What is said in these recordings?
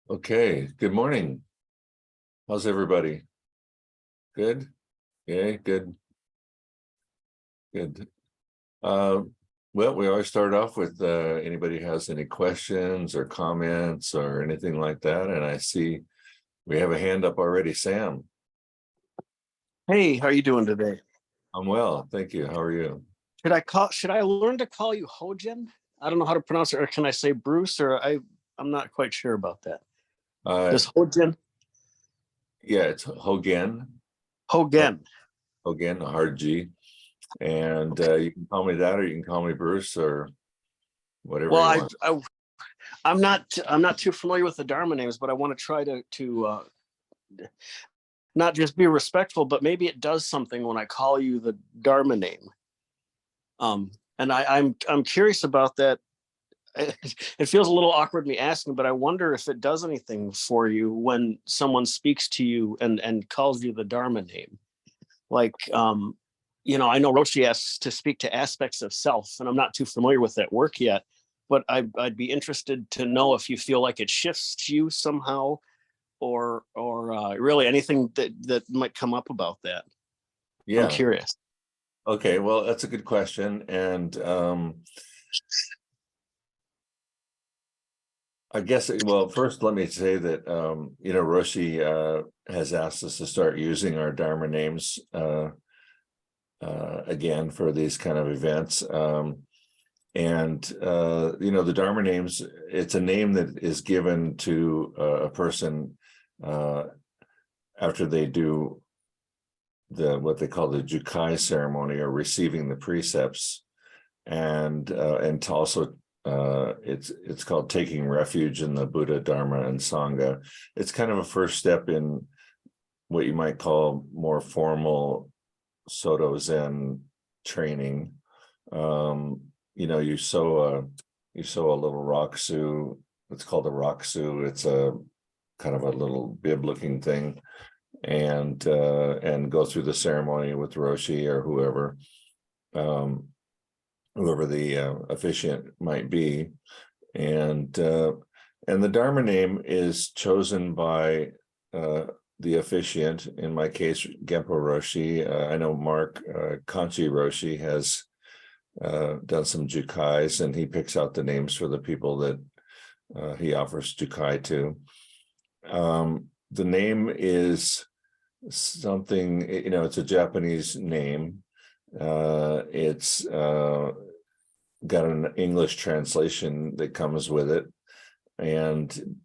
Okay, good morning. How's everybody? Good? Yeah, good. Good. Well, we always start off with anybody has any questions or comments or anything like that. And I see we have a hand up already. Sam, Hey, how are you doing today? I'm well. Thank you. How are you? Should I learn to call you Hogen? I don't know how to pronounce it, or can I say Bruce, or I'm not quite sure about that. Uh, Does Hogen? yeah, it's Hogen, Hogen. Hogen, a hard G. And you can call me that, or you can call me Bruce, or whatever Well, you want. I'm not too familiar with the Dharma names, but I want to try to not just be respectful, but maybe it does something when I call you the Dharma name. And I'm curious about that. It feels a little awkward me asking, but I wonder if it does anything for you when someone speaks to you and calls you the Dharma name. Like, I know Roshi asks to speak to aspects of self, and I'm not too familiar with that work yet, but I'd be interested to know if you feel like it shifts you somehow, or really anything that might come up about that. I'm Yeah. curious. Okay. Well, that's a good question. And I guess, well, first, let me say that, Roshi has asked us to start using our Dharma names again for these kind of events. The Dharma names, it's a name that is given to a person after they do what they call the Jukai ceremony, or receiving the precepts, and also it's called taking refuge in the Buddha, Dharma, and Sangha. It's kind of a first step in what you might call more formal Soto Zen training. You sew a little raksu. It's called a raksu. It's a kind of a little bib-looking thing, and go through the ceremony with Roshi or whoever. Whoever the officiant might be, and the Dharma name is chosen by the officiant. In my case, Genpo Roshi. I know Mark Kanchi Roshi has done some Jukais, and he picks out the names for the people that he offers Jukai to. The name is something, it's a Japanese name. It's got an English translation that comes with it, and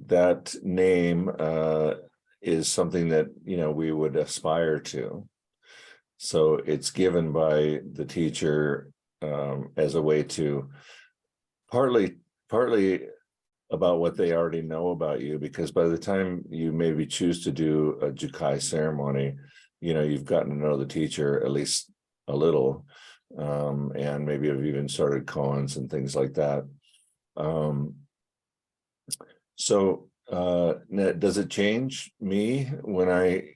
that name is something that we would aspire to. So it's given by the teacher as a way to partly about what they already know about you, because by the time you maybe choose to do a Jukai ceremony, you've gotten to know the teacher at least a little, and maybe have even started koans and things like that. So does it change me when I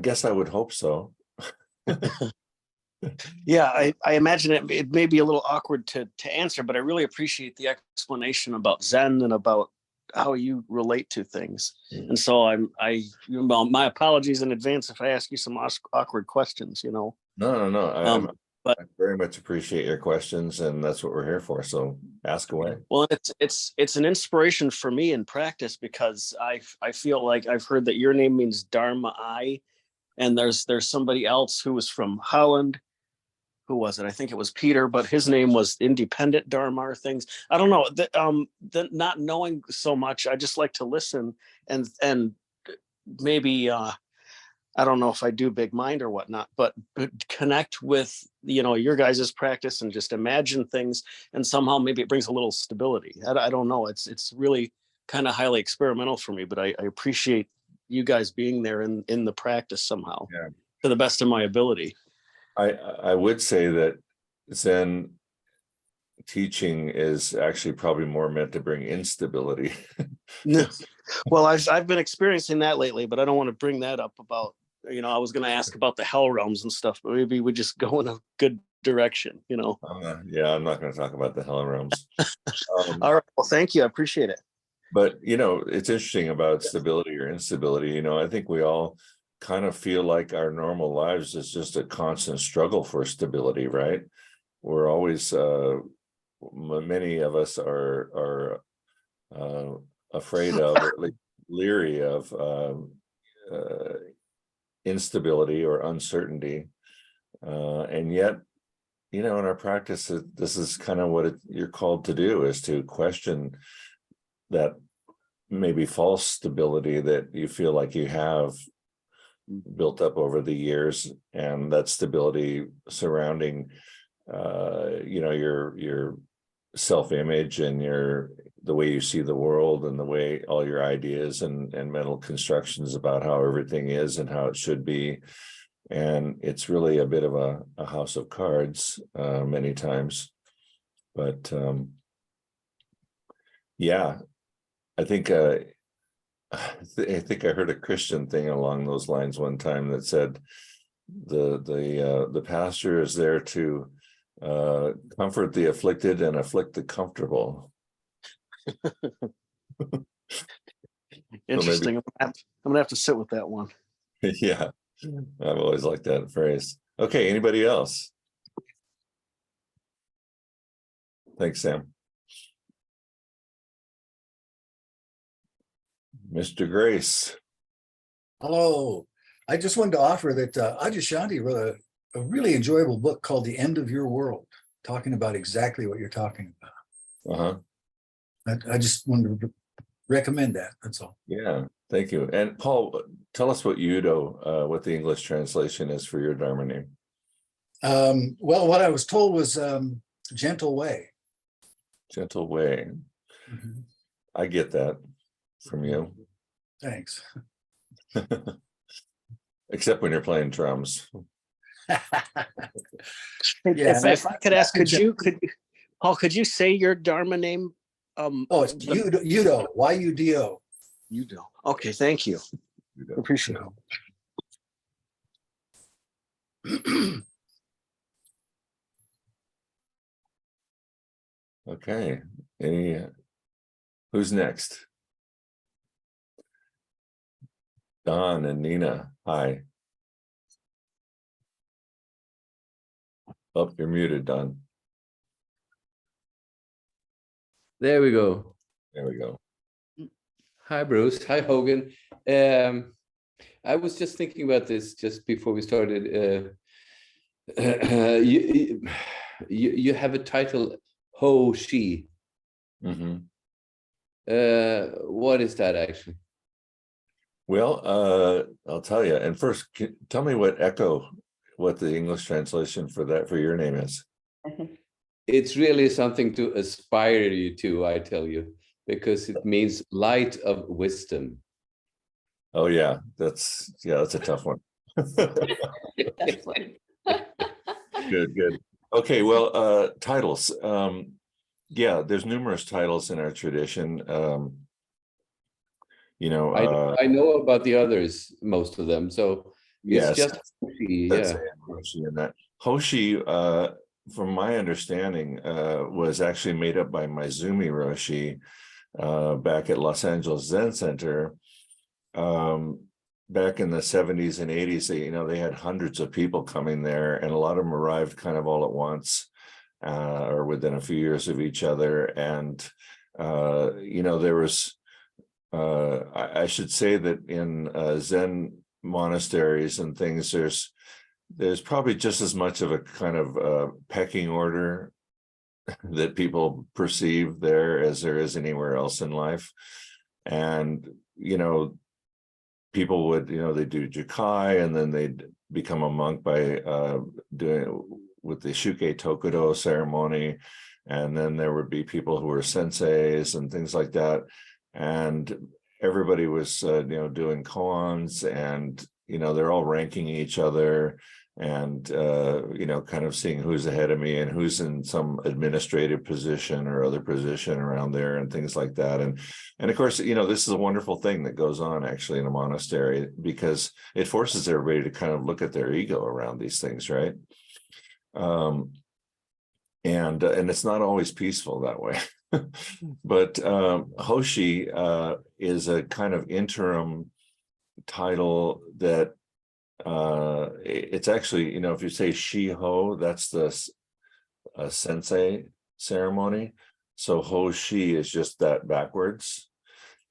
guess I would hope so. Yeah, I imagine it may be a little awkward to answer, but I really appreciate the explanation about Zen and about how you relate to things. And so my apologies in advance if I ask you some awkward questions. No. But I very much appreciate your questions, and that's what we're here for. So ask away. Well, it's an inspiration for me in practice, because I feel like I've heard that your name means Dharma I, and there's somebody else who was from Holland. Who was it? I think it was Peter, but his name was Independent Dharma or things. I don't know. Not knowing so much, I just like to listen and maybe I don't know if I do big mind or whatnot, but connect with your guys' practice and just imagine things, and somehow maybe it brings a little stability. I don't know. It's really kind of highly experimental for me, but I appreciate you guys being there in the practice somehow, to the best of my ability. I would say that Zen teaching is actually probably more meant to bring instability. No. Well, I've been experiencing that lately, but I don't want to bring that up about, I was going to ask about the hell realms and stuff, but maybe we just go in a good direction, Yeah, I'm not going to talk about the hell realms. All right. Well, thank you. I appreciate it. But it's interesting about stability or instability. I think we all kind of feel like our normal lives is just a constant struggle for stability, right? We're always many of us are afraid of, or at least leery of instability or uncertainty, and yet in our practice this is kind of what you're called to do, is to question that maybe false stability that you feel like you have built up over the years, and that stability surrounding your self-image and the way you see the world, and the way all your ideas and mental constructions about how everything is and how it should be. And it's really a bit of a house of cards many times. But yeah, I think I think I heard a Christian thing along those lines one time that said the pastor is there to comfort the afflicted and afflict the comfortable. Interesting. So I'm gonna have to sit with that one. Yeah, I've always liked that phrase. Okay, anybody else? Thanks, Sam. Mr. Grace. Hello. I just wanted to offer that Adyashanti wrote a really enjoyable book called The End of Your World, talking about exactly what you're talking about. I just wanted to recommend that. That's all. Yeah, thank you. And Paul, tell us what Yudo, what the English translation is for your Dharma name. Well, what I was told was gentle way. Gentle way. Mm-hmm. I get that from you. Thanks. Except when you're playing drums. If I could ask, Paul, could you say your Dharma name? It's Yudo, Y-U-D-O. Yudo. Okay, thank you. Yudo. Appreciate it. Okay. Who's next? Don and Nina. Hi. Oh, you're muted, Don. There we go. There we go. Hi, Bruce. Hi, Hogen. I was just thinking about this just before we started. You have a title, Hoshi. Mm-hmm. What is that actually? Well, I'll tell you. And first, tell me what the English translation for your name is. It's really something to aspire you to, I tell you, because it means light of wisdom. Oh yeah, that's a tough one. Good. Okay, well, titles. Yeah, there's numerous titles in our tradition. I know about the others, most of them. So it's just Hoshi, yeah. Hoshi and that. Hoshi, from my understanding, was actually made up by Maizumi Roshi back at Los Angeles Zen Center. Back in the 70s and 80s, they had hundreds of people coming there, and a lot of them arrived kind of all at once, or within a few years of each other. And there was I should say that in Zen monasteries and things, there's probably just as much of a kind of pecking order that people perceive there as there is anywhere else in life. And people would they do jukai, and then they'd become a monk by doing with the shuke tokudo ceremony, and then there would be people who were senseis and things like that, and everybody was doing koans, and they're all ranking each other, and kind of seeing who's ahead of me and who's in some administrative position or other position around there, and things like that. And of course, this is a wonderful thing that goes on actually in a monastery, because it forces everybody to kind of look at their ego around these things, right? And it's not always peaceful that way. But Hoshi is a kind of interim title that it's actually, if you say Shiho, that's the sensei ceremony. So Hoshi is just that backwards.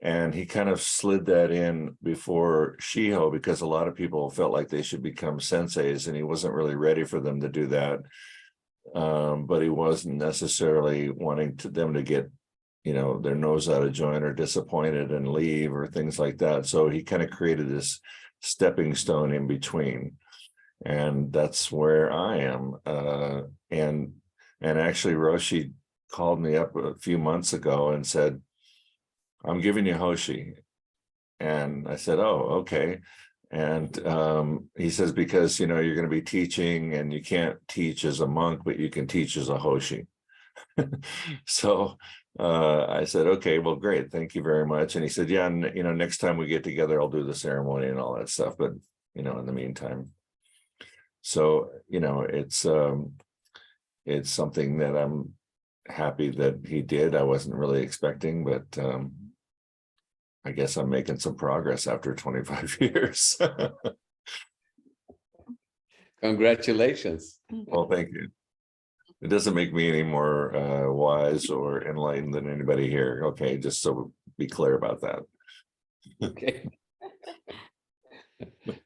And he kind of slid that in before Shiho because a lot of people felt like they should become senseis, and he wasn't really ready for them to do that. But he wasn't necessarily wanting them to get, their nose out of joint or disappointed and leave or things like that. So he kind of created this stepping stone in between, and that's where I am. And actually, Roshi called me up a few months ago and said, "I'm giving you Hoshi," and I said, "Oh, okay." And he says, because, you're going to be teaching, and you can't teach as a monk, but you can teach as a Hoshi. So I said, okay, well, great. Thank you very much. And he said, yeah, and, next time we get together, I'll do the ceremony and all that stuff. But, in the meantime, so, it's something that I'm happy that he did. I wasn't really expecting, but I guess I'm making some progress after 25 years. Congratulations. Well, thank you. It doesn't make me any more wise or enlightened than anybody here. Okay, just so be clear about that. Okay.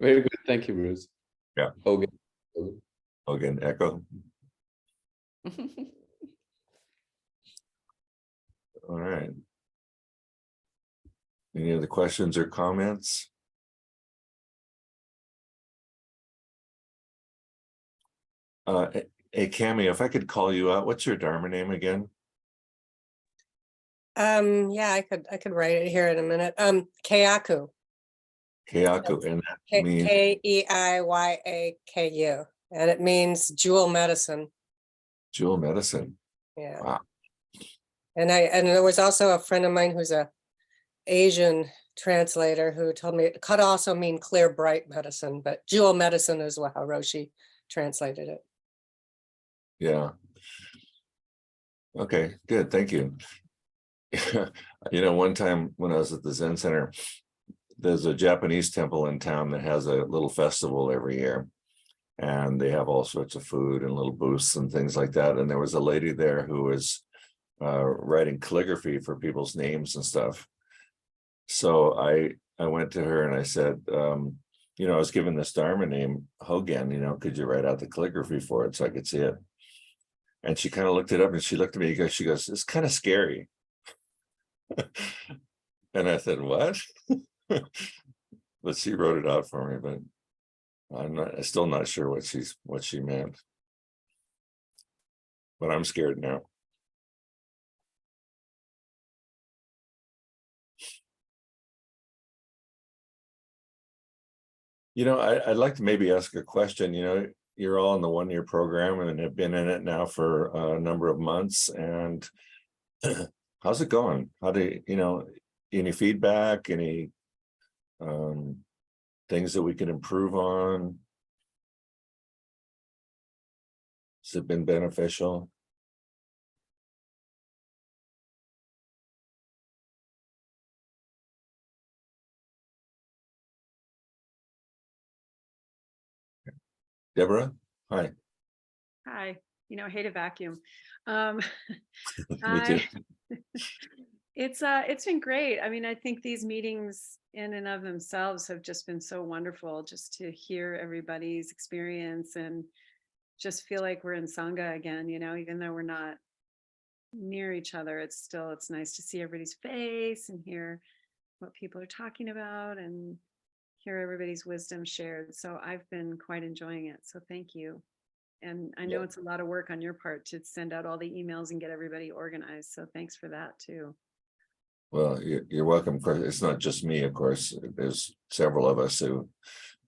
Very good. Thank you, Bruce. Yeah. Hogen. Hogen, echo. All right. Any other questions or comments? Hey, Cami, if I could call you out, what's your Dharma name again? Yeah, I could write it here in a minute. Keiyaku. Keiyaku, and that means Keiyaku, and it means jewel medicine. jewel medicine. Yeah. Wow. And there was also a friend of mine who's a Asian translator who told me it could also mean clear, bright medicine, but jewel medicine is how Roshi translated it. Yeah. Okay, good. Thank you. One time when I was at the Zen Center, there's a Japanese temple in town that has a little festival every year, and they have all sorts of food and little booths and things like that. And there was a lady there who was writing calligraphy for people's names and stuff. So I went to her and I said, I was given this Dharma name, Hogen, could you write out the calligraphy for it so I could see it? And she kind of looked it up, and she looked at me and she goes, it's kind of scary. And I said, what? But she wrote it out for me, but I'm still not sure what she meant. But I'm scared now. I'd like to maybe ask a question. You're all in the 1-year program and have been in it now for a number of months. And how's it going? How do any feedback, any things that we can improve on? Has it been beneficial? Deborah, hi. Hi, I hate a vacuum. Me too. It's been great. I mean, I think these meetings in and of themselves have just been so wonderful, just to hear everybody's experience and just feel like we're in Sangha again, even though we're not near each other, it's nice to see everybody's face and hear what people are talking about and hear everybody's wisdom shared. So I've been quite enjoying it. So thank you. And I know it's a lot of work on your part to send out all the emails and get everybody organized. So thanks for that too. Well, you're welcome. Of course, it's not just me, of course. There's several of us who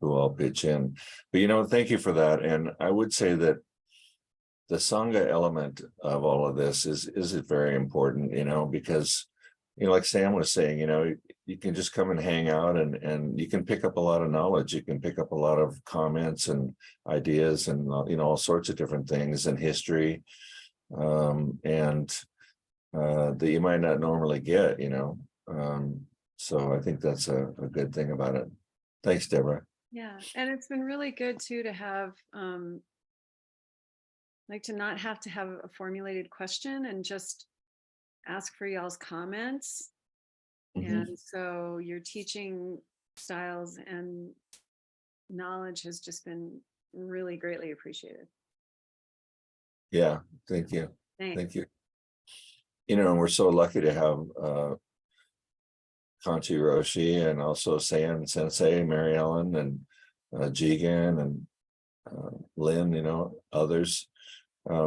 all pitch in. But thank you for that. And I would say that the Sangha element of all of this is very important, because like Sam was saying, you can just come and hang out and you can pick up a lot of knowledge. You can pick up a lot of comments and ideas and, all sorts of different things in history. And that you might not normally get, so I think that's a good thing about it. Thanks, Deborah. Yeah, and it's been really good too to have like to not have to have a formulated question and just ask for y'all's comments. Mhm. And so your teaching styles and knowledge has just been really greatly appreciated. Yeah, thank you. Thanks. Thank you. And we're so lucky to have Kanchi Roshi and also San Sensei, Mary Ellen, and Jigen and Lynn, others,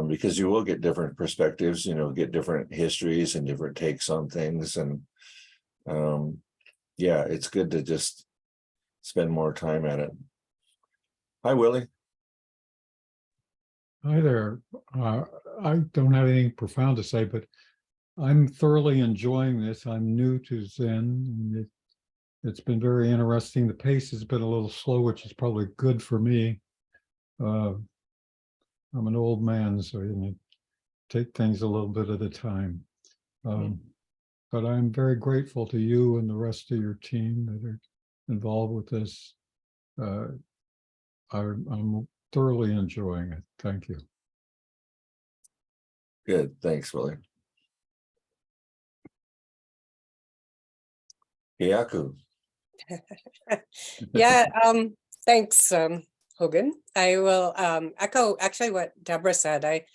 because you will get different perspectives, get different histories and different takes on things. And yeah, it's good to just spend more time at it. Hi, Willie. Hi there. I don't have anything profound to say, but I'm thoroughly enjoying this. I'm new to Zen, and it's been very interesting. The pace has been a little slow, which is probably good for me. I'm an old man, so take things a little bit at a time. But I'm very grateful to you and the rest of your team that are involved with this. I'm thoroughly enjoying it. Thank you. Good, thanks, Willie. Yaku. Yeah, thanks, Hogan. I will echo actually what Deborah said. I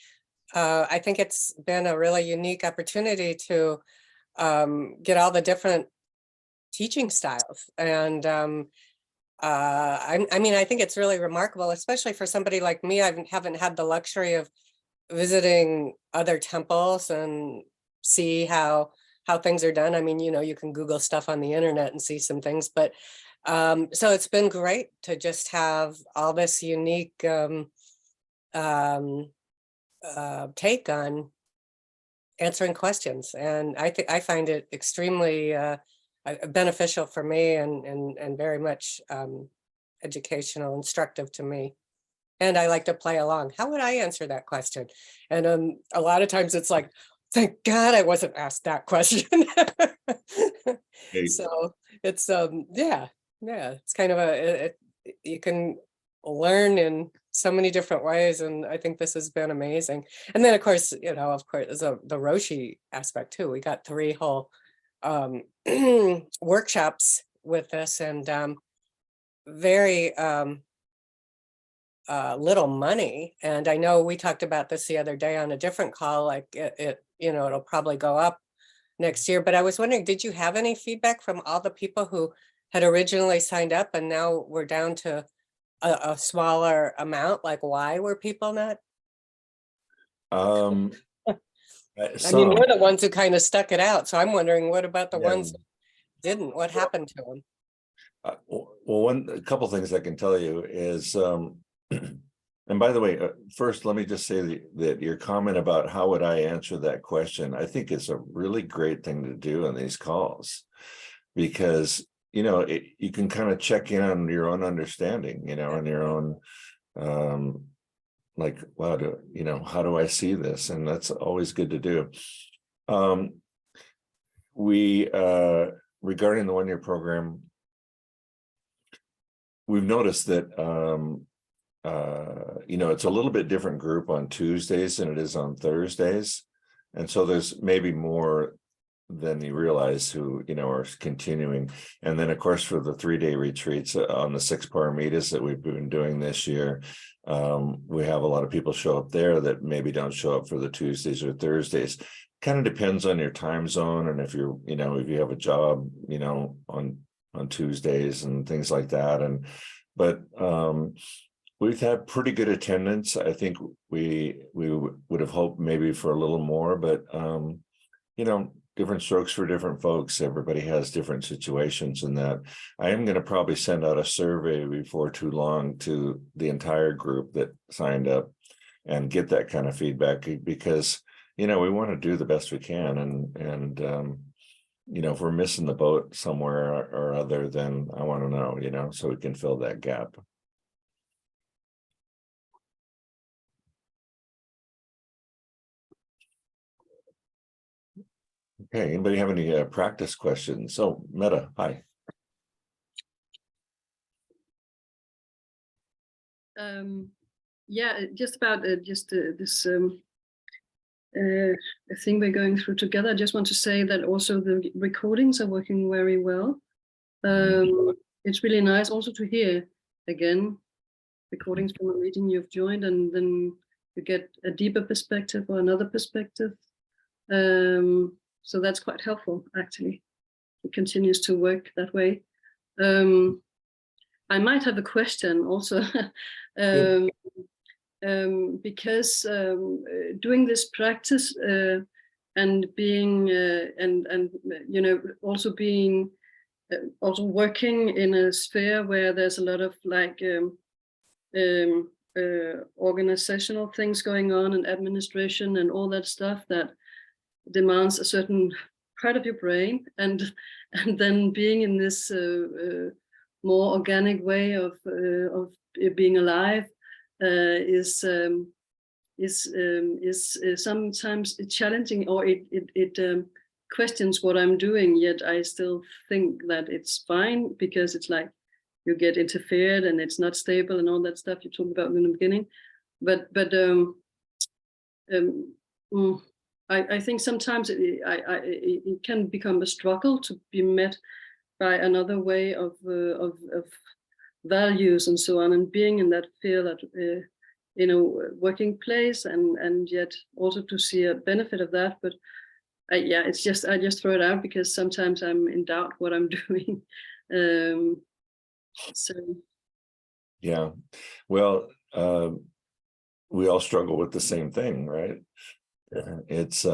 think it's been a really unique opportunity to get all the different teaching styles. And I mean, I think it's really remarkable, especially for somebody like me. I haven't had the luxury of visiting other temples and see how things are done. I mean, you can Google stuff on the internet and see some things, but so it's been great to just have all this unique take on answering questions. And I find it extremely beneficial for me and very much educational, instructive to me. And I like to play along. How would I answer that question? And a lot of times it's like, thank God I wasn't asked that question. Hey. So it's yeah, it's kind of you can learn in so many different ways, and I think this has been amazing. And then of course there's the Roshi aspect too. We got 3 whole workshops with this, and very little money. And I know we talked about this the other day on a different call, like it'll probably go up next year. But I was wondering, did you have any feedback from all the people who had originally signed up and now we're down to a smaller amount? Like, why were people not? I mean, we're the ones who kind of stuck it out. So I'm wondering, what about the ones who didn't? What happened to them? Well, a couple things I can tell you is, and by the way, first, let me just say that your comment about how would I answer that question, I think it's a really great thing to do on these calls, because, you can kind of check in on your own understanding, and your own, like, wow, how do I see this? And that's always good to do. We, regarding the 1-year program, we've noticed that, it's a little bit different group on Tuesdays than it is on Thursdays. And so there's maybe more than you realize who, are continuing. And then of course, for the 3-day retreats on the 6 paramitas that we've been doing this year, we have a lot of people show up there that maybe don't show up for the Tuesdays or Thursdays. Kind of depends on your time zone. And if you're, if you have a job, on Tuesdays and things like that. But we've had pretty good attendance. I think we would have hoped maybe for a little more, but different strokes for different folks. Everybody has different situations in that. I am going to probably send out a survey before too long to the entire group that signed up and get that kind of feedback, because we want to do the best we can, and if we're missing the boat somewhere or other, then I want to know, so we can fill that gap. Okay, anybody have any practice questions? So Meta, hi. Yeah, just about this thing we're going through together. I just want to say that also the recordings are working very well. It's really nice also to hear again recordings from a meeting you've joined, and then you get a deeper perspective or another perspective. So that's quite helpful, actually. It continues to work that way. I might have a question also. Because doing this practice and being also being also working in a sphere where there's a lot of like organizational things going on and administration and all that stuff that demands a certain part of your brain, and then being in this more organic way of being alive is sometimes challenging, or it questions what I'm doing, yet I still think that it's fine, because it's like you get interfered and it's not stable and all that stuff you talked about in the beginning. But I think sometimes it can become a struggle to be met by another way of values and so on, and being in that field, working place, and yet also to see a benefit of that. But yeah, I just throw it out because sometimes I'm in doubt what I'm doing. So Yeah, well, we all struggle with the same thing, right? It's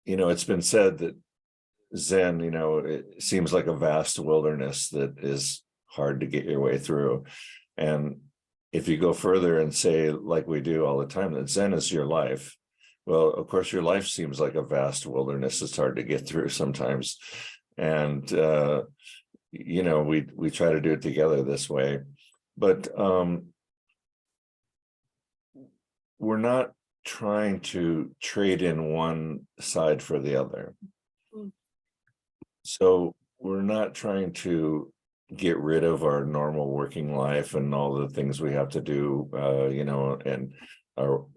it's been said that Zen, it seems like a vast wilderness that is hard to get your way through. And if you go further and say, like we do all the time, that Zen is your life, well, of course, your life seems like a vast wilderness. It's hard to get through sometimes. And, we try to do it together this way. But we're not trying to trade in one side for the other. So we're not trying to get rid of our normal working life and all the things we have to do, and our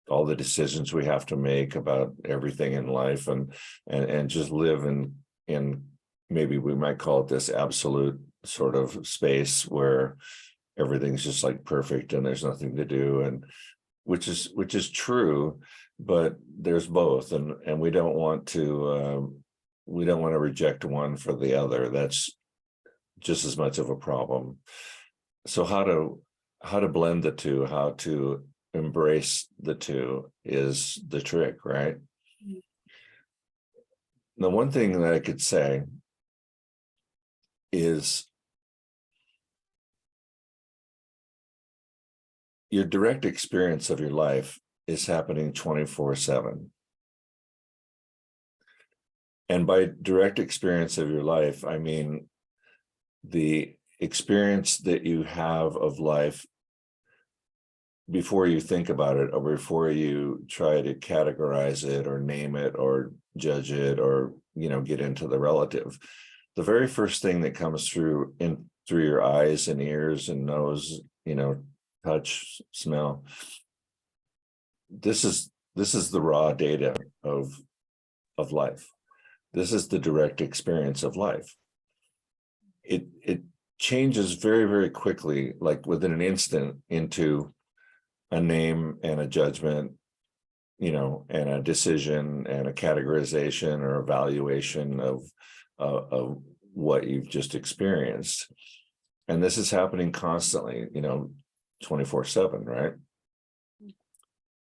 all the decisions we have to make about everything in life, and just live in maybe we might call it this absolute sort of space where everything's just like perfect and there's nothing to do, and which is true, but there's both, and we don't want to reject one for the other. That's just as much of a problem. So how to blend the two, how to embrace the two is the trick, right? The one thing that I could say is your direct experience of your life is happening 24/7. And by direct experience of your life, I mean the experience that you have of life before you think about it, or before you try to categorize it or name it or judge it, or get into the relative. The very first thing that comes through your eyes and ears and nose, touch, smell, this is the raw data of life. This is the direct experience of life. It changes very, very quickly, like within an instant, into a name and a judgment, and a decision and a categorization or evaluation of what you've just experienced. And this is happening constantly, 24/7, right?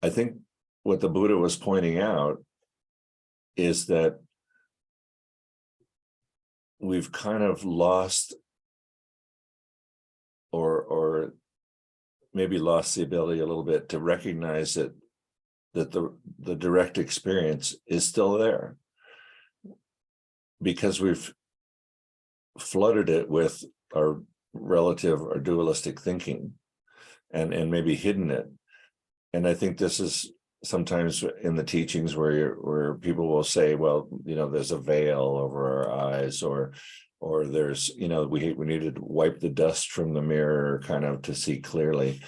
I think what the Buddha was pointing out is that we've kind of lost or maybe lost the ability a little bit to recognize that that the direct experience is still there, because we've flooded it with our relative or dualistic thinking, and maybe hidden it. And I think this is sometimes in the teachings where people will say, well, there's a veil over our eyes, or there's, we need to wipe the dust from the mirror kind of to see clearly.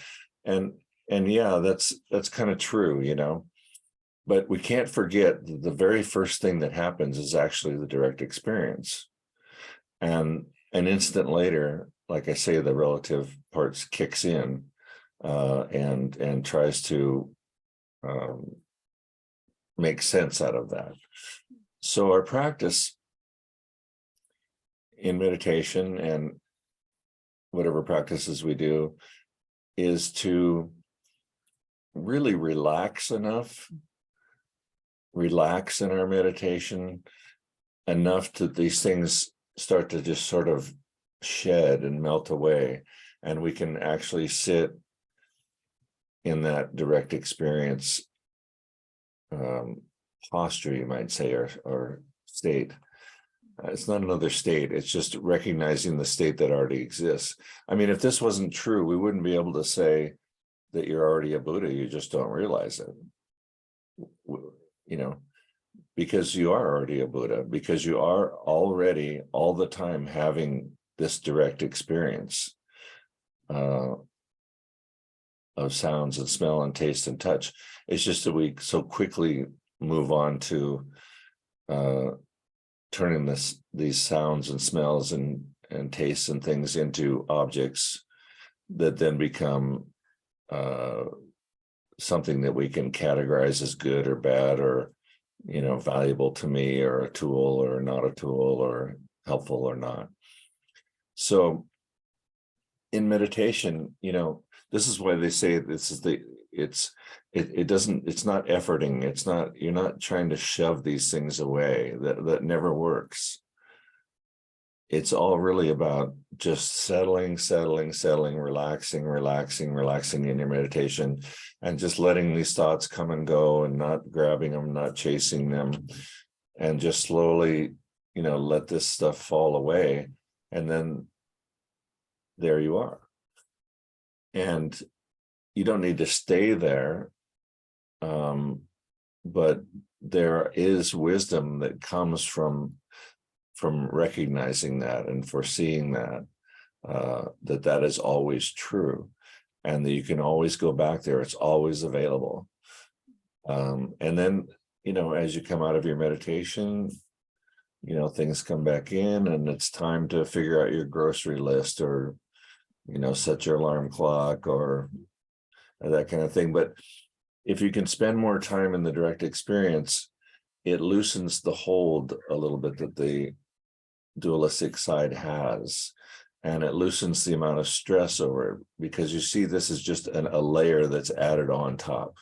And yeah, that's kind of true, but we can't forget that the very first thing that happens is actually the direct experience. And an instant later, like I say, the relative parts kicks in, and tries to make sense out of that. So our practice in meditation and whatever practices we do is to really relax in our meditation enough that these things start to just sort of shed and melt away, and we can actually sit in that direct experience posture, you might say, or state. It's not another state, it's just recognizing the state that already exists. I mean, if this wasn't true, we wouldn't be able to say that you're already a Buddha, you just don't realize it. Because you are already a Buddha, because you are already all the time having this direct experience of sounds and smell and taste and touch. It's just that we so quickly move on to turning these sounds and smells and tastes and things into objects that then become something that we can categorize as good or bad, or valuable to me, or a tool or not a tool, or helpful or not. So in meditation, this is why they say this is it's not efforting. You're not trying to shove these things away. That never works. It's all really about just settling, relaxing in your meditation, and just letting these thoughts come and go, and not grabbing them, not chasing them, and just slowly, let this stuff fall away. And then there you are. And you don't need to stay there. But there is wisdom that comes from recognizing that and foreseeing that that is always true, and that you can always go back there. It's always available. And then, as you come out of your meditation, things come back in, and it's time to figure out your grocery list, or, set your alarm clock, or that kind of thing. But if you can spend more time in the direct experience, it loosens the hold a little bit that the dualistic side has, and it loosens the amount of stress over it, because you see, this is just a layer that's added on top,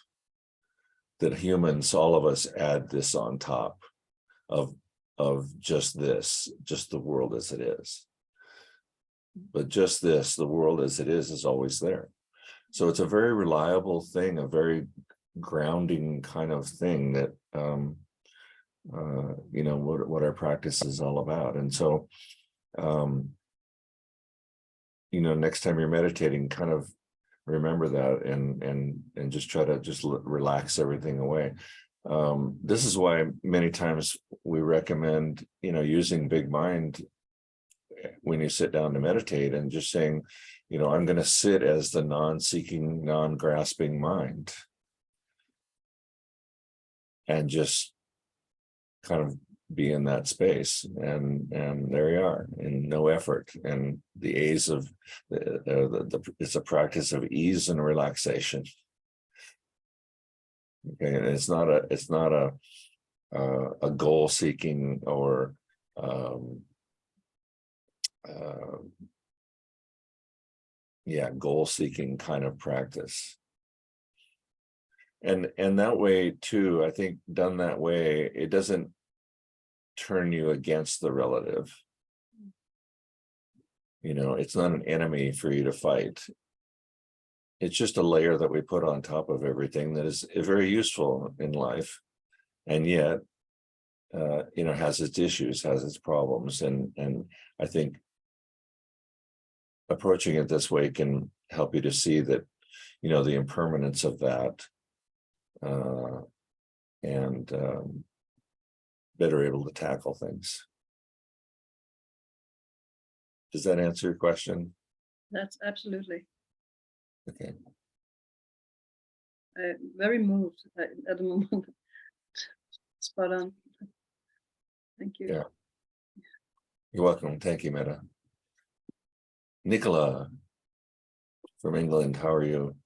that humans, all of us, add this on top of just the world as it is. But just the world as it is always there. So it's a very reliable thing, a very grounding kind of thing that what our practice is all about. And so next time you're meditating, kind of remember that, and just try to just relax everything away. This is why many times we recommend using big mind when you sit down to meditate, and just saying, I'm going to sit as the non-seeking, non-grasping mind, and just kind of be in that space, and there you are, in no effort. And the A's of it's a practice of ease and relaxation. Okay, and it's not a goal seeking, or goal seeking kind of practice. And that way too, I think, done that way, it doesn't turn you against the relative. It's not an enemy for you to fight. it's just a layer that we put on top of everything that is very useful in life, and yet, has its issues, has its problems, and I think approaching it this way can help you to see that, the impermanence of that, and better able to tackle things. Does that answer your question? That's absolutely. Okay. Very moved at the moment. Spot on. Thank you. Yeah. You're welcome. Thank you, Meta. Nicola from England, how are you?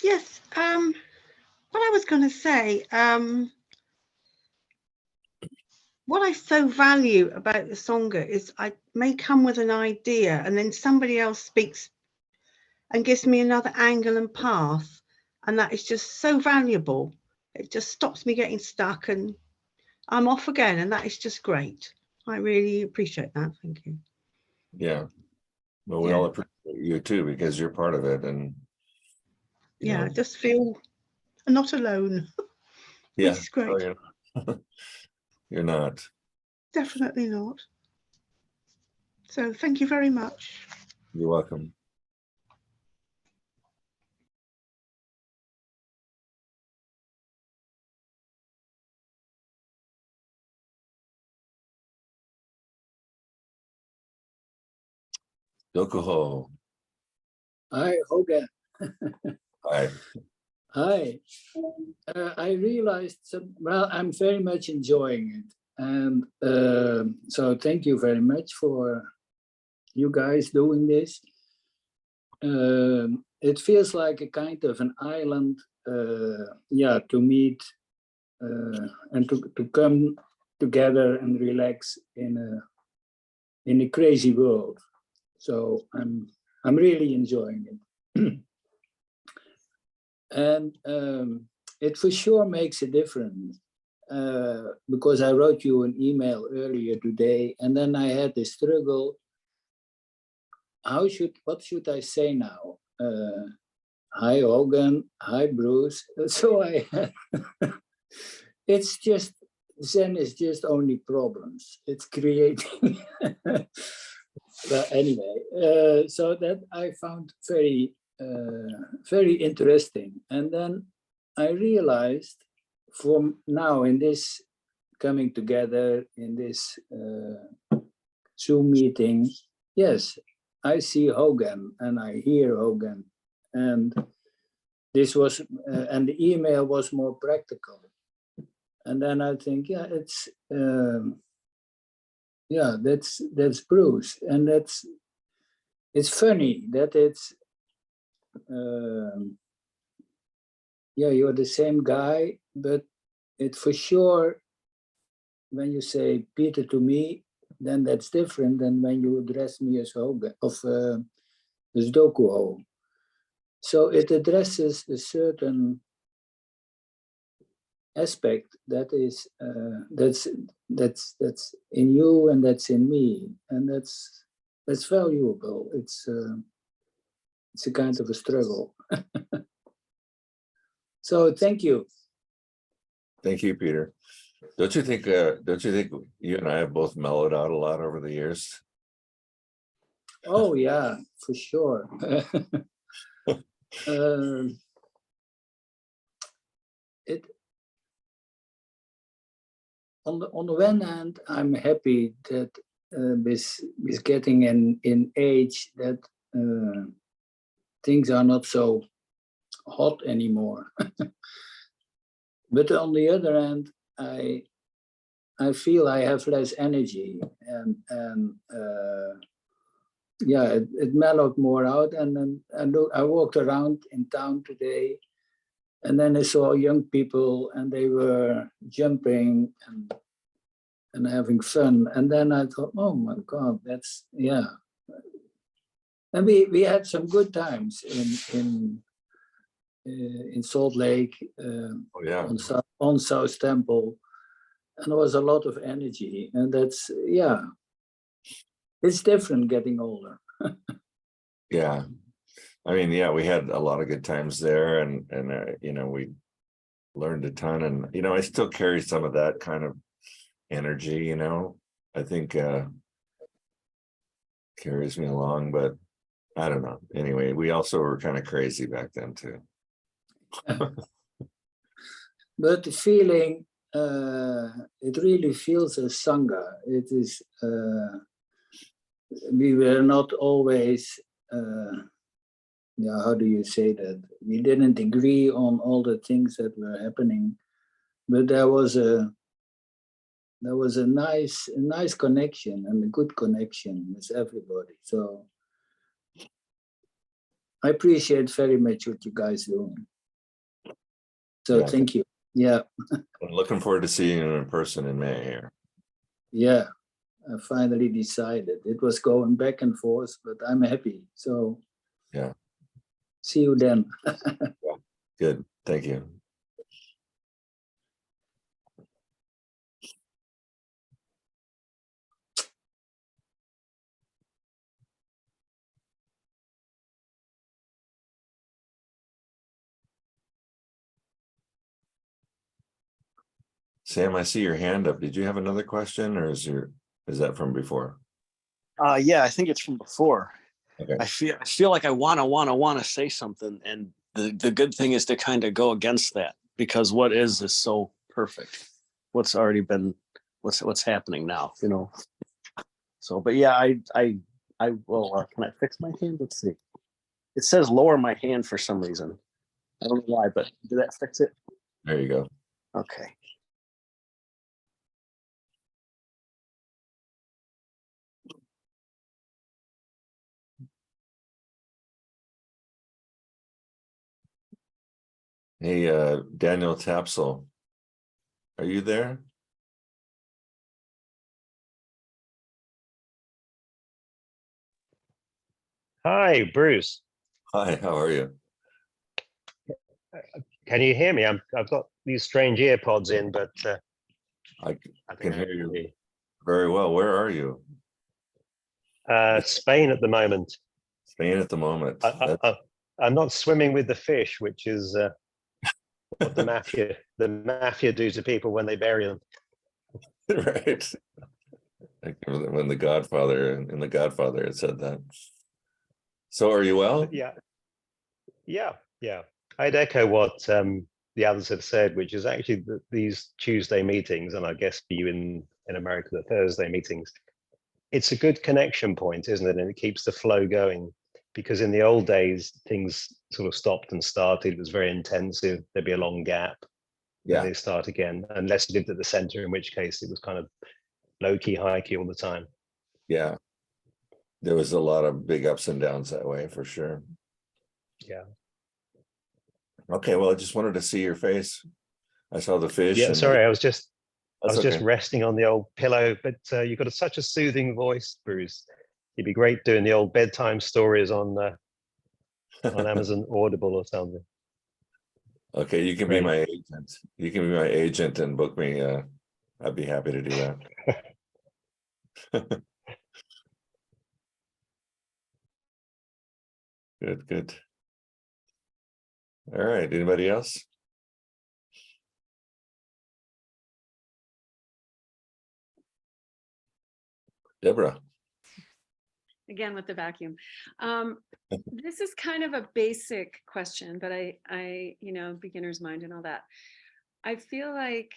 Yes, what I was going to say, what I so value about the Sangha is I may come with an idea and then somebody else speaks and gives me another angle and path. And that is just so valuable. It just stops me getting stuck and I'm off again. And that is just great. I really appreciate that. Thank you. Yeah. Well, we all appreciate you too, because you're part of it. And I just feel not alone. yeah, Which is great. You're not. Definitely not. So thank you very much. You're welcome. Dokuho. Hi, Hogen. Hi. Hi. I realized, I'm very much enjoying it. And so thank you very much for you guys doing this. It feels like a kind of an island, to meet and to come together and relax in a crazy world. So I'm really enjoying it. And it for sure makes a difference, because I wrote you an email earlier today, and then I had this struggle. What should I say now? Hi, Hogen. Hi, Bruce. So it's just, Zen is just only problems. It's creating. But anyway, so that I found very interesting. And then I realized from now in this coming together in this Zoom meeting, yes, I see Hogen and I hear Hogen. And this was, and the email was more practical. And then I think, it's, that's Bruce. And it's funny that it's, you're the same guy, but it for sure, when you say Peter to me, then that's different than when you address me as Hogen, as Dokuho. So it addresses a certain aspect that is that's in you and that's in me, and that's valuable. It's a kind of a struggle. So thank you. Thank you, Peter. Don't you think you and I have both mellowed out a lot over the years? Oh yeah, for sure. It on the one hand, I'm happy that with getting in age that things are not so hot anymore. But on the other hand, I feel I have less energy, and it mellowed more out. And then I walked around in town today, and then I saw young people, and they were jumping and having fun. And then I thought, oh my God, that's And we had some good times in Salt Lake, on South Temple, and there was a lot of energy. And that's it's different getting older. Yeah. I mean, yeah, we had a lot of good times there, and you know, we learned a ton, and you know, I still carry some of that kind of energy, you know. I think carries me along, but I don't know. Anyway, we also were kind of crazy back then too. But the feeling, it really feels a Sangha. It is, we were not always, yeah, how do you say that? We didn't agree on all the things that were happening, but there was a nice connection and a good connection with everybody. So I appreciate very much what you guys doing. So Yeah, thank you. Yeah, I'm looking forward to seeing you in person in May here. yeah. I finally decided. It was going back and forth, but I'm happy. So Yeah. See you then. Good. Thank you. Sam, I see your hand up. Did you have another question, or is that from before? Yeah, I think it's from before. Okay. I feel like I wanna say something, and the good thing is to kind of go against that, because what is so perfect. What's already been, what's happening now, you know. So, but yeah, I will. Can I fix my hand? Let's see. It says lower my hand for some reason. I don't know why, but did that fix it? There you go. Okay. Hey, Daniel Tapsel, are you there? Hi, Bruce. Hi, how are you? Can you hear me? I've got these strange ear pods in, but I I can think hear you very well. Where are you? Spain at the moment. Spain at the moment. I'm not swimming with the fish, which is what the mafia do to people when they bury them. Right. Like when The Godfather, in The Godfather, it said that. So are you well? Yeah. I'd echo what the others have said, which is actually these Tuesday meetings, and I guess for you in America, the Thursday meetings, it's a good connection point, isn't it? And it keeps the flow going, because in the old days, things sort of stopped and started. It was very intensive. There'd be a long gap. Yeah. Then they start again, unless you lived at the center, in which case it was kind of low-key, high-key all the time. Yeah. There was a lot of big ups and downs that way, for sure. Yeah. Okay, well, I just wanted to see your face. I saw the fish. Yeah, and sorry, I was just okay. resting on the old pillow, but you've got such a soothing voice, Bruce. You'd be great doing the old bedtime stories on Amazon Audible or something. Okay, you can be my agent. You can be my agent and book me. I'd be happy to do that. Good. All right, anybody else? Deborah. Again with the vacuum. This is kind of a basic question, but I, beginner's mind and all that. I feel like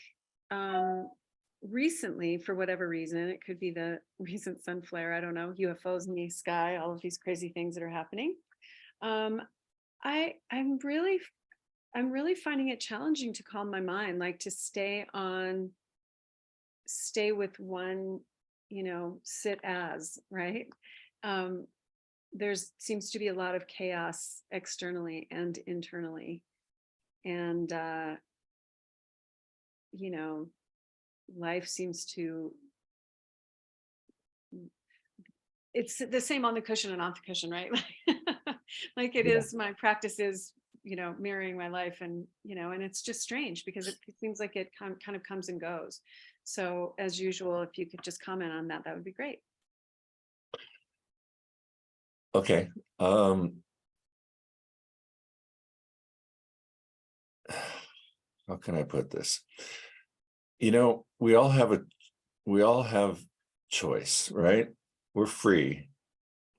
recently, for whatever reason, it could be the recent sun flare, I don't know, UFOs in the sky, all of these crazy things that are happening. I'm really finding it challenging to calm my mind, like to stay with one, sit as, right? There's seems to be a lot of chaos externally and internally. And, life seems to, it's the same on the cushion and off the cushion, right? Like it is, my practice is, mirroring my life, and, and it's just strange because it seems like it kind of comes and goes. So as usual, if you could just comment on that, that would be great. Okay. How can I put this? You know, we all have choice, right? We're free.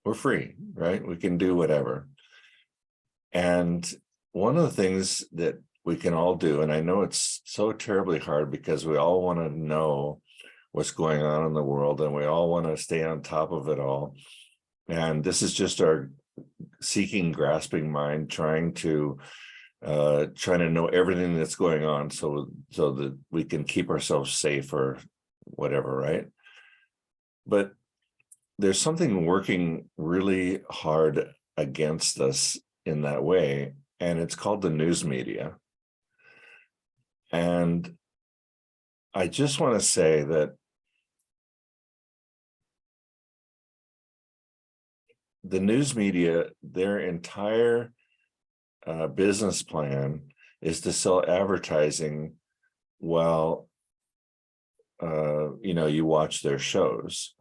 We're free, right? We can do whatever. And one of the things that we can all do, and I know it's so terribly hard because we all want to know what's going on in the world and we all want to stay on top of it all. And this is just our seeking, grasping mind trying to know everything that's going on so that we can keep ourselves safe or whatever, right? But there's something working really hard against us in that way, and it's called the news media. And I just want to say that the news media, their entire business plan is to sell advertising while you watch their shows.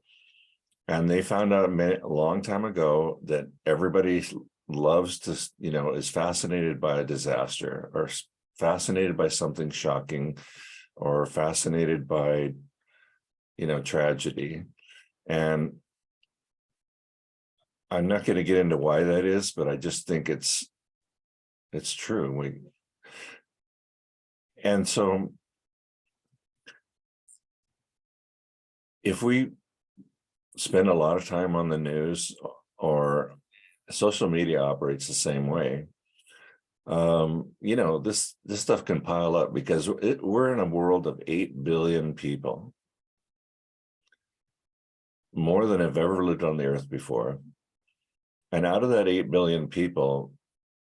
And they found out a long time ago that everybody loves to, is fascinated by a disaster or fascinated by something shocking or fascinated by, tragedy. And I'm not going to get into why that is, but I just think it's true. And so if we spend a lot of time on the news, or social media operates the same way, this stuff can pile up because we're in a world of 8 billion people, more than have ever lived on the earth before. And out of that 8 billion people,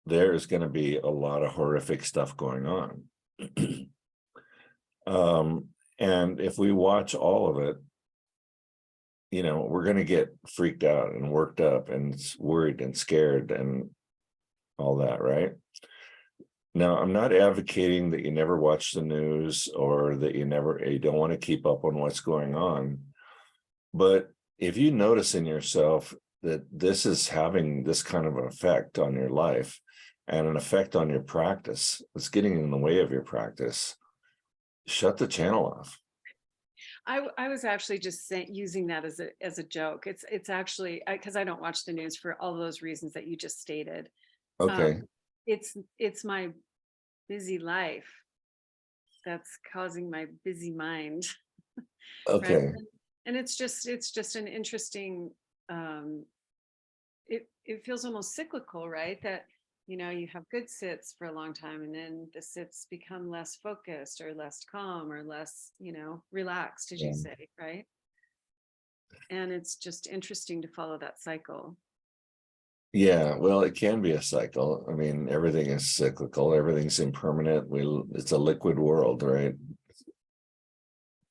there is going to be a lot of horrific stuff going on. And if we watch all of it, we're going to get freaked out and worked up and worried and scared and all that, right? Now, I'm not advocating that you never watch the news or that you don't want to keep up on what's going on. But if you notice in yourself that this is having this kind of an effect on your life and an effect on your practice, it's getting in the way of your practice, shut the channel off. I was actually just using that as a joke. It's actually because I don't watch the news for all those reasons that you just stated. Okay. It's my busy life that's causing my busy mind. Okay. Right? And it's just an interesting. It feels almost cyclical, right? That you have good sits for a long time and then the sits become less focused or less calm or less, relaxed, as you say, right? And it's just interesting to follow that cycle. Yeah, well, it can be a cycle. I mean, everything is cyclical, everything's impermanent. It's a liquid world, right?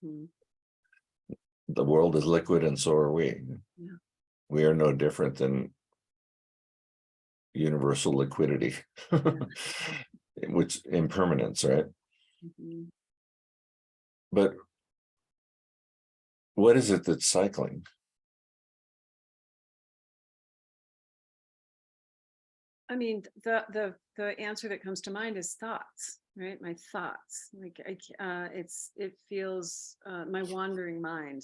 Mm-hmm. The world is liquid and so are we. Yeah. We are no different than universal liquidity, which impermanence, right? Mm-hmm. But what is it that's cycling? I mean, the answer that comes to mind is thoughts, right? My thoughts, like it feels my wandering mind.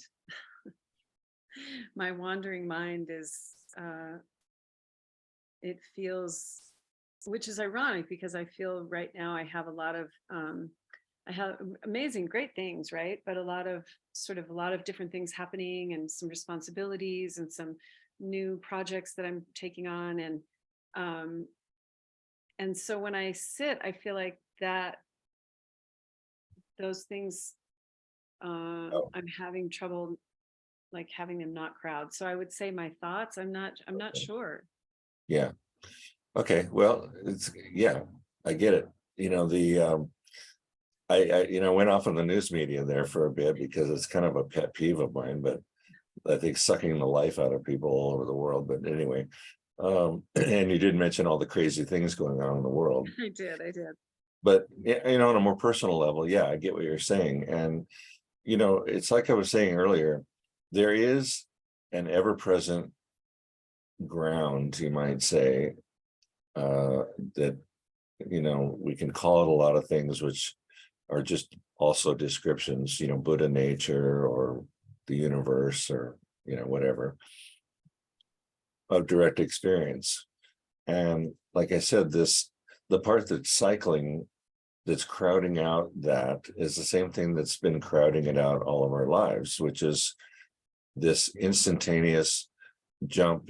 My wandering mind is it feels, which is ironic because I feel right now I have a lot of I have amazing, great things, right? But a lot of different things happening and some responsibilities and some new projects that I'm taking on. And so when I sit, I feel like that those things I'm having trouble like having them not crowd. So I would say my thoughts, I'm not sure. Yeah. Okay. Well, I get it. I went off on the news media there for a bit because it's kind of a pet peeve of mine, but I think sucking the life out of people all over the world. But anyway, and you did mention all the crazy things going on in the world. I did. But on a more personal level, yeah, I get what you're saying. And it's like I was saying earlier, there is an ever-present ground, you might say, that, you know, we can call it a lot of things, which are just also descriptions, you know, Buddha nature or the universe or, you know, whatever, of direct experience. And like I said, the part that's cycling, that's crowding out, that is the same thing that's been crowding it out all of our lives, which is this instantaneous jump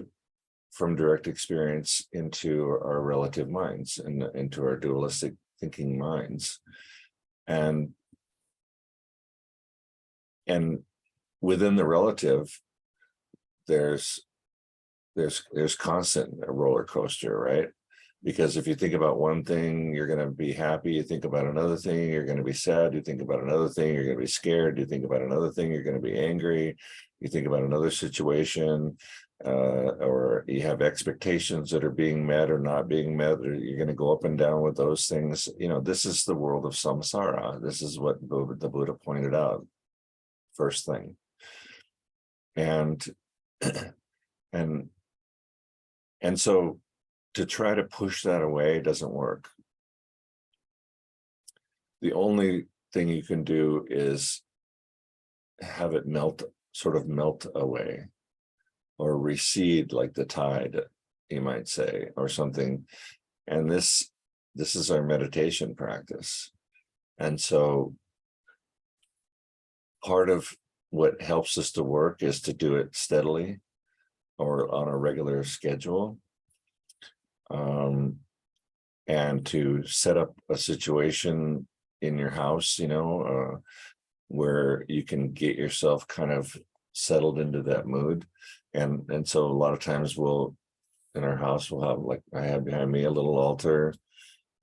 from direct experience into our relative minds and into our dualistic thinking minds. And within the relative, there's constant roller coaster, right? Because if you think about one thing, you're going to be happy. You think about another thing, you're going to be sad. You think about another thing, you're going to be scared. You think about another thing, you're going to be angry. You think about another situation, or you have expectations that are being met or not being met, or you're going to go up and down with those things. You know, this is the world of samsara. This is what the Buddha pointed out first thing. And so to try to push that away doesn't work. The only thing you can do is have it sort of melt away, or recede like the tide, you might say, or something. And this is our meditation practice. And so part of what helps us to work is to do it steadily or on a regular schedule. And to set up a situation in your house, you know, where you can get yourself kind of settled into that mood. And so a lot of times in our house, we'll have, like I have behind me, a little altar,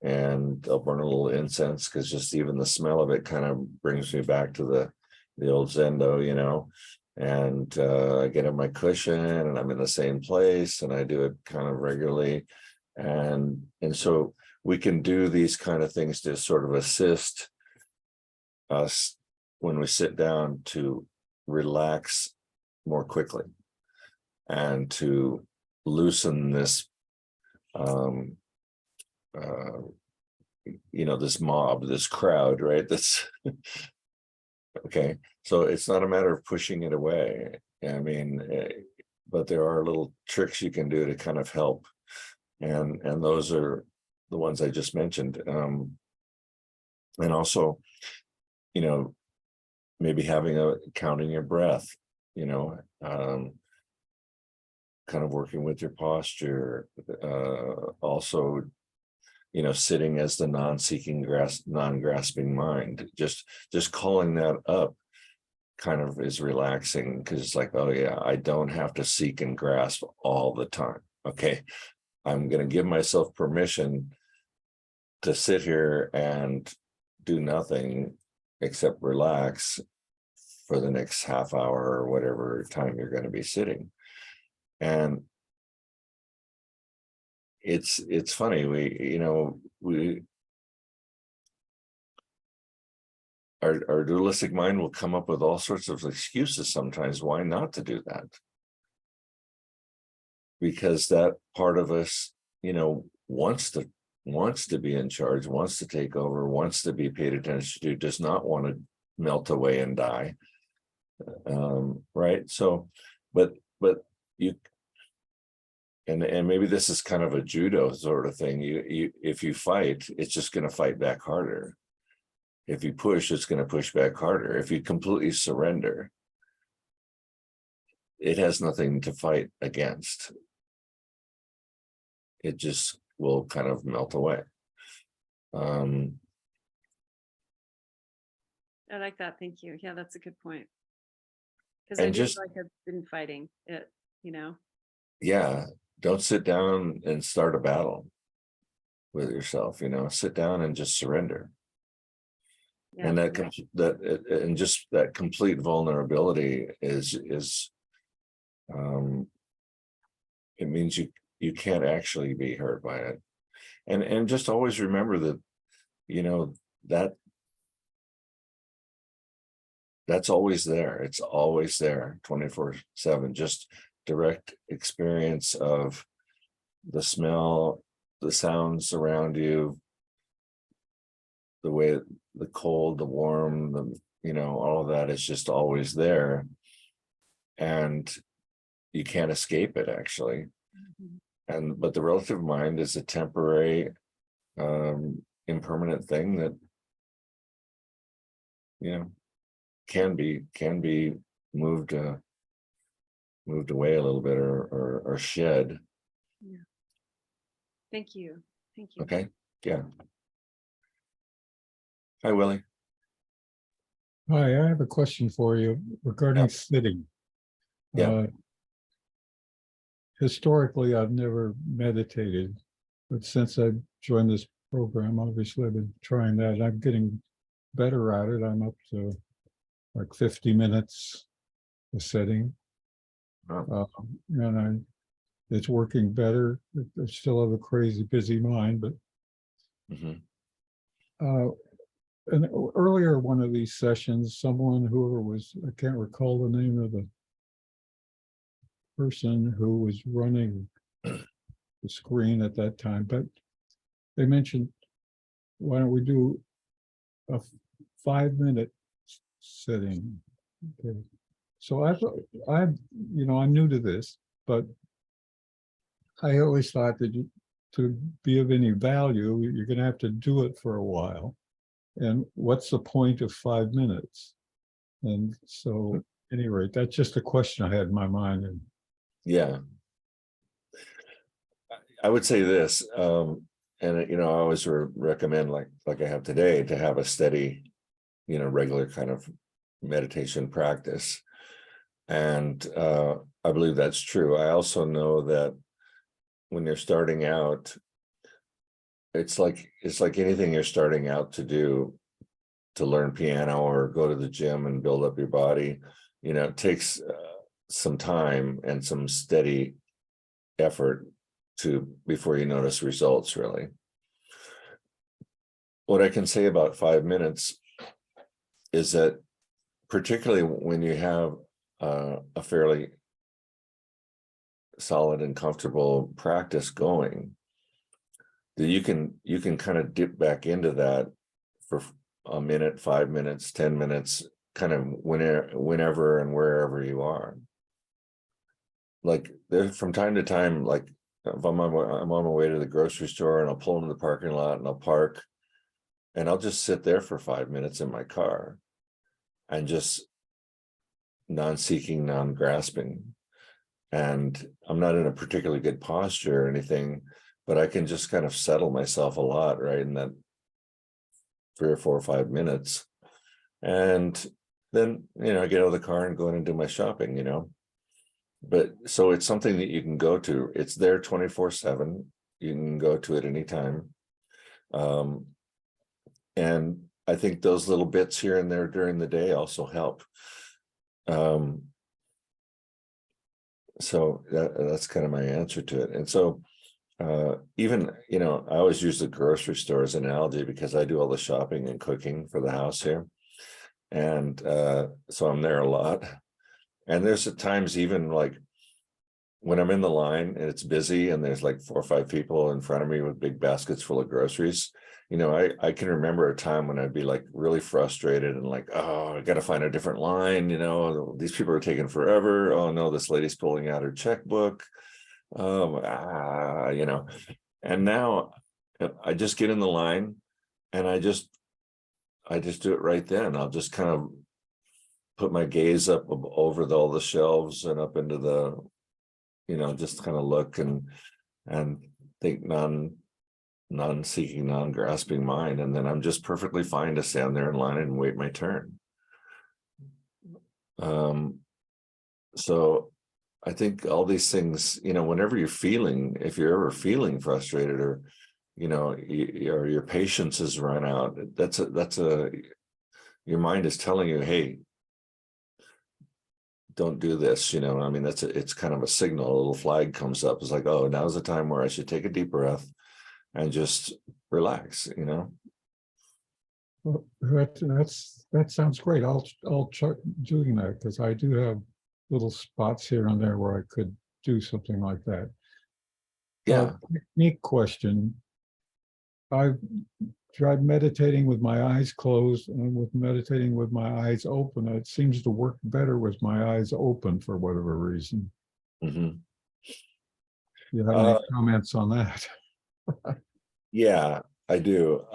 and I'll burn a little incense, because just even the smell of it kind of brings me back to the old Zendo, you know. And I get in my cushion and I'm in the same place, and I do it kind of regularly. And so we can do these kind of things to sort of assist us when we sit down to relax more quickly and to loosen this, you know, this mob, this crowd, right? That's okay. So it's not a matter of pushing it away. I mean, but there are little tricks you can do to kind of help. And those are the ones I just mentioned. And also, you know, maybe counting your breath, you know, kind of working with your posture, also, you know, sitting as the non-seeking, non-grasping mind, just calling that up kind of is relaxing, because it's like, oh yeah, I don't have to seek and grasp all the time. Okay, I'm going to give myself permission to sit here and do nothing except relax for the next half hour or whatever time you're going to be sitting. And it's funny, our dualistic mind will come up with all sorts of excuses sometimes why not to do that. Because that part of us, you know, wants to be in charge, wants to take over, wants to be paid attention to, does not want to melt away and die. Right. So, but you, and maybe this is kind of a judo sort of thing. If you fight, it's just going to fight back harder. If you push, it's going to push back harder. If you completely surrender, it has nothing to fight against. It just will kind of melt away. I like that. Thank you. Yeah, that's a good point. Because I just like I've been fighting it, you know. Yeah. Don't sit down and start a battle with yourself, you know, sit down and just surrender. Yeah. And and just that complete vulnerability is it means you can't actually be hurt by it. And just always remember that, you know, that's always there. It's always there 24/7. Just direct experience of the smell, the sounds around you, the way the cold, the warm, all of that is just always there. And you can't escape it, actually. But the relative mind is a temporary, impermanent thing that, can be moved away a little bit or shed. Yeah. Thank you. Thank you. Okay. Yeah. Hi, Willie. Hi, I have a question for you regarding sitting. Yeah. Historically, I've never meditated, but since I've joined this program, obviously I've been trying that. I'm getting better at it. I'm up to like 50 minutes a sitting. Wow. And it's working better. I still have a crazy busy mind, but and earlier one of these sessions, whoever was, I can't recall the name of the person who was running the screen at that time, but they mentioned, why don't we do a 5-minute sitting? Okay. So I'm new to this, but I always thought that to be of any value, you're going to have to do it for a while. And what's the point of 5 minutes? And so, at any rate, that's just a question I had in my mind. And Yeah. I would say this, and I always recommend, like I have today, to have a steady, regular kind of meditation practice. And I believe that's true. I also know that when you're starting out, it's like anything you're starting out to do, to learn piano or go to the gym and build up your body, it takes some time and some steady effort before you notice results, really. What I can say about 5 minutes is that, particularly when you have a fairly solid and comfortable practice going, that you can kind of dip back into that for a minute, 5 minutes, 10 minutes, kind of whenever and wherever you are. Like from time to time, like if I'm on my way to the grocery store, and I'll pull into the parking lot and I'll park, and I'll just sit there for 5 minutes in my car and just non-seeking, non-grasping. And I'm not in a particularly good posture or anything, but I can just kind of settle myself a lot, right, in that 3 or 4 or 5 minutes. And then, I get out of the car and go in and do my shopping, But so it's something that you can go to. It's there 24/7. You can go to it anytime. And I think those little bits here and there during the day also help. So that's kind of my answer to it. And so even, I always use the grocery store as an analogy, because I do all the shopping and cooking for the house here. And so I'm there a lot. And there's at times, even like when I'm in the line and it's busy and there's like 4 or 5 people in front of me with big baskets full of groceries, I can remember a time when I'd be like really frustrated and like, oh, I got to find a different line. These people are taking forever. Oh no, this lady's pulling out her checkbook. And now I just get in the line and I just do it right then. I'll just kind of put my gaze up over all the shelves and up into the, just kind of look and think non-seeking, non-grasping mind. And then I'm just perfectly fine to stand there in line and wait my turn. So I think all these things, whenever if you're ever feeling frustrated, or, or your patience has run out, your mind is telling you, hey, don't do this, it's kind of a signal. A little flag comes up. It's like, oh, now's the time where I should take a deep breath and just relax, Well, that sounds great. I'll try doing that, because I do have little spots here and there where I could do something like that. Yeah. Technique question. I've tried meditating with my eyes closed and with meditating with my eyes open. It seems to work better with my eyes open for whatever reason. Mhm. You have any comments on that? Yeah, I do.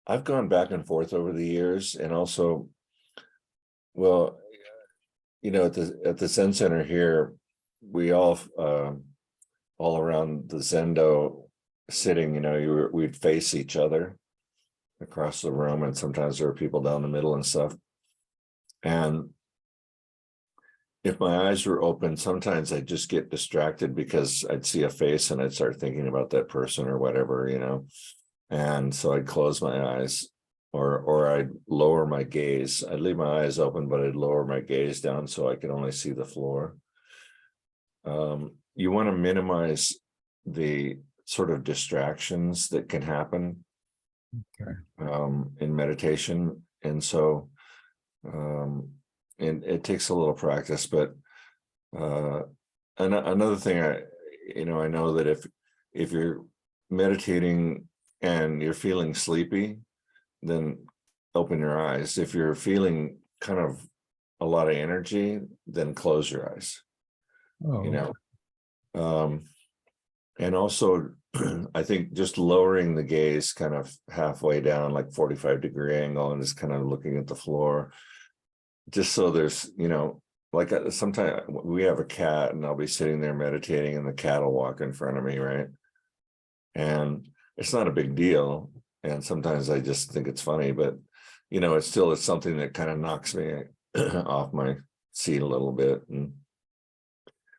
I've gone back and forth over the years, and also, well, you know, at the Zen Center here, we all around the Zendo sitting, you know, we'd face each other across the room, and sometimes there were people down the middle and stuff. And if my eyes were open, sometimes I'd just get distracted because I'd see a face and I'd start thinking about that person or whatever, you know. And so I'd close my eyes, or I'd lower my gaze. I'd leave my eyes open, but I'd lower my gaze down so I could only see the floor. You want to minimize the sort of distractions that can happen in meditation. And so and it takes a little practice, but another thing, I know that if you're meditating and you're feeling sleepy, then open your eyes. If you're feeling kind of a lot of energy, then close your eyes. Oh, You know, and also I think just lowering the gaze kind of halfway down, like 45-degree angle, and just kind of looking at the floor, just so there's, you know, like sometimes we have a cat and I'll be sitting there meditating and the cat will walk in front of me, right? And it's not a big deal, and sometimes I just think it's funny, but you know, it's something that kind of knocks me off my seat a little bit. And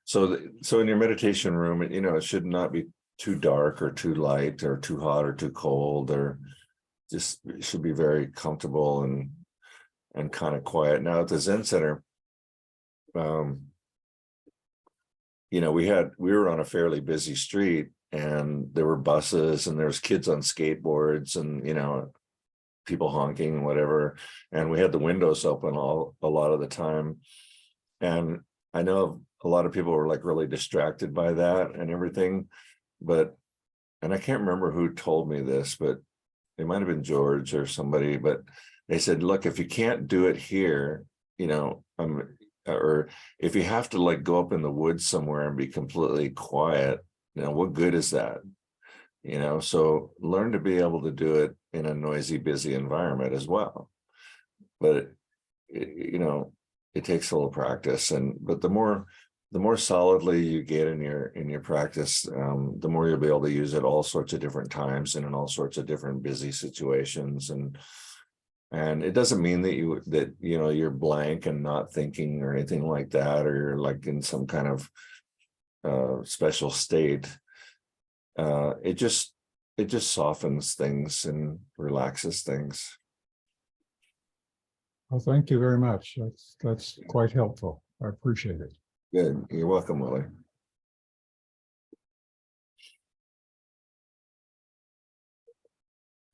so in your meditation room, you know, it should not be too dark or too light or too hot or too cold, or just it should be very comfortable and kind of quiet. Now at the Zen Center, you know, we were on a fairly busy street, and there were buses and there was kids on skateboards and, you know, people honking and whatever. And we had the windows open a lot of the time. And I know a lot of people were like really distracted by that and everything, and I can't remember who told me this, but it might've been George or somebody, but they said, look, if you can't do it here, you know, or if you have to like go up in the woods somewhere and be completely quiet, you know, what good is that? You know, so learn to be able to do it in a noisy, busy environment as well. But you know, it takes a little practice, but the more solidly you get in your practice, the more you'll be able to use it all sorts of different times and in all sorts of different busy situations. And it doesn't mean that you know, you're blank and not thinking or anything like that, or you're like in some kind of special state. It just softens things and relaxes things. well, thank you very much. That's quite helpful. I appreciate it. Good. You're welcome, Willie.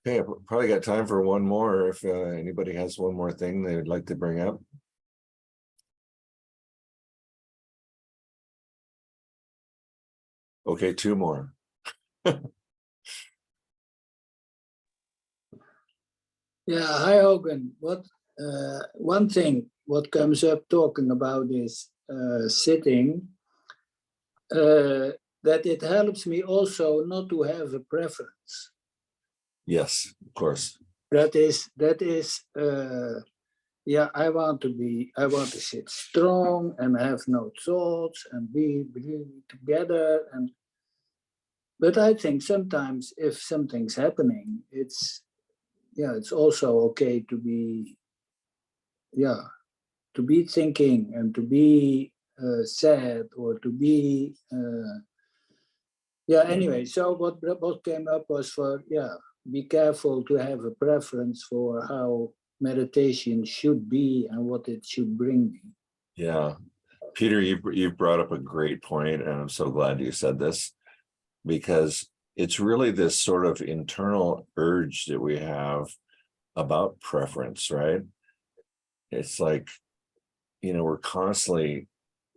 Okay, I've probably got time for one more if anybody has one more thing they would like to bring up. Okay, two more. Yeah, hi Hogen. One thing what comes up talking about this sitting, that it helps me also not to have a preference. Yes, of course. That is yeah, I want to sit strong and have no thoughts and be together. But I think sometimes if something's happening, it's also okay to be thinking and to be sad or to be anyway. So what came up was be careful to have a preference for how meditation should be and what it should bring me. Yeah, Peter, you brought up a great point, and I'm so glad you said this, because it's really this sort of internal urge that we have about preference, right? It's like we're constantly,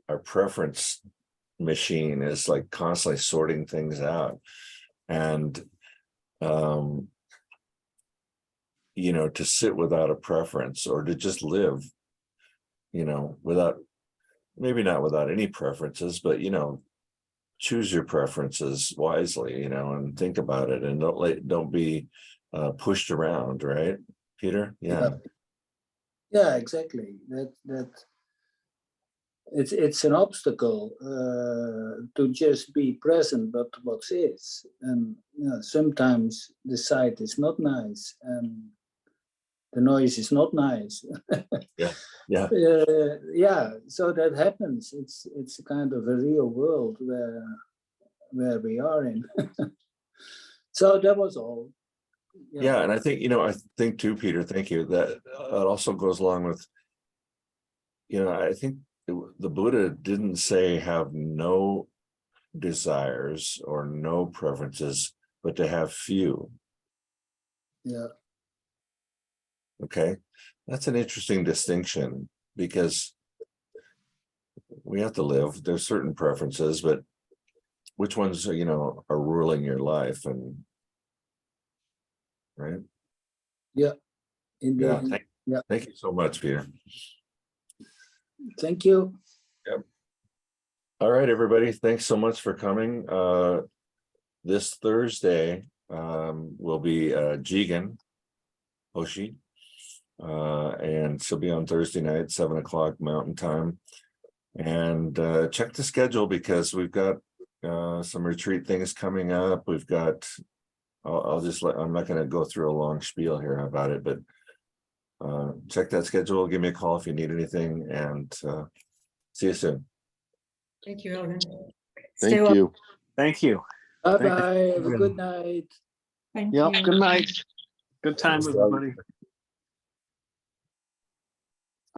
our preference machine is like constantly sorting things out. And, to sit without a preference or to just live, without, maybe not without any preferences, but, choose your preferences wisely, and think about it and don't be pushed around, right, Peter? Yeah. Yeah, exactly. That it's an obstacle to just be present, but what is, and sometimes the sight is not nice, and the noise is not nice. Yeah. Yeah. Yeah. So that happens. It's a kind of a real world where we are in. So that was all. Yeah, and I think too, Peter, thank you, that it also goes along with, I think the Buddha didn't say have no desires or no preferences, but to have few. Yeah. Okay, that's an interesting distinction, because we have to live, there's certain preferences, but which ones are ruling your life, and right? Yeah. Yeah. Indeed. Yeah. Thank you so much, Peter. Thank you. Yep. All right, everybody. Thanks so much for coming. This Thursday will be Jigen Hoshi. And she'll be on Thursday night, 7 o'clock Mountain Time. And check the schedule, because we've got some retreat things coming up. We've got, I'm not going to go through a long spiel here about it, but check that schedule. Give me a call if you need anything, and see you soon. Thank you, Hogen. Thank you. Thank you. Bye bye. Have a good night. Thank Yep. you. Good night. Good time, everybody.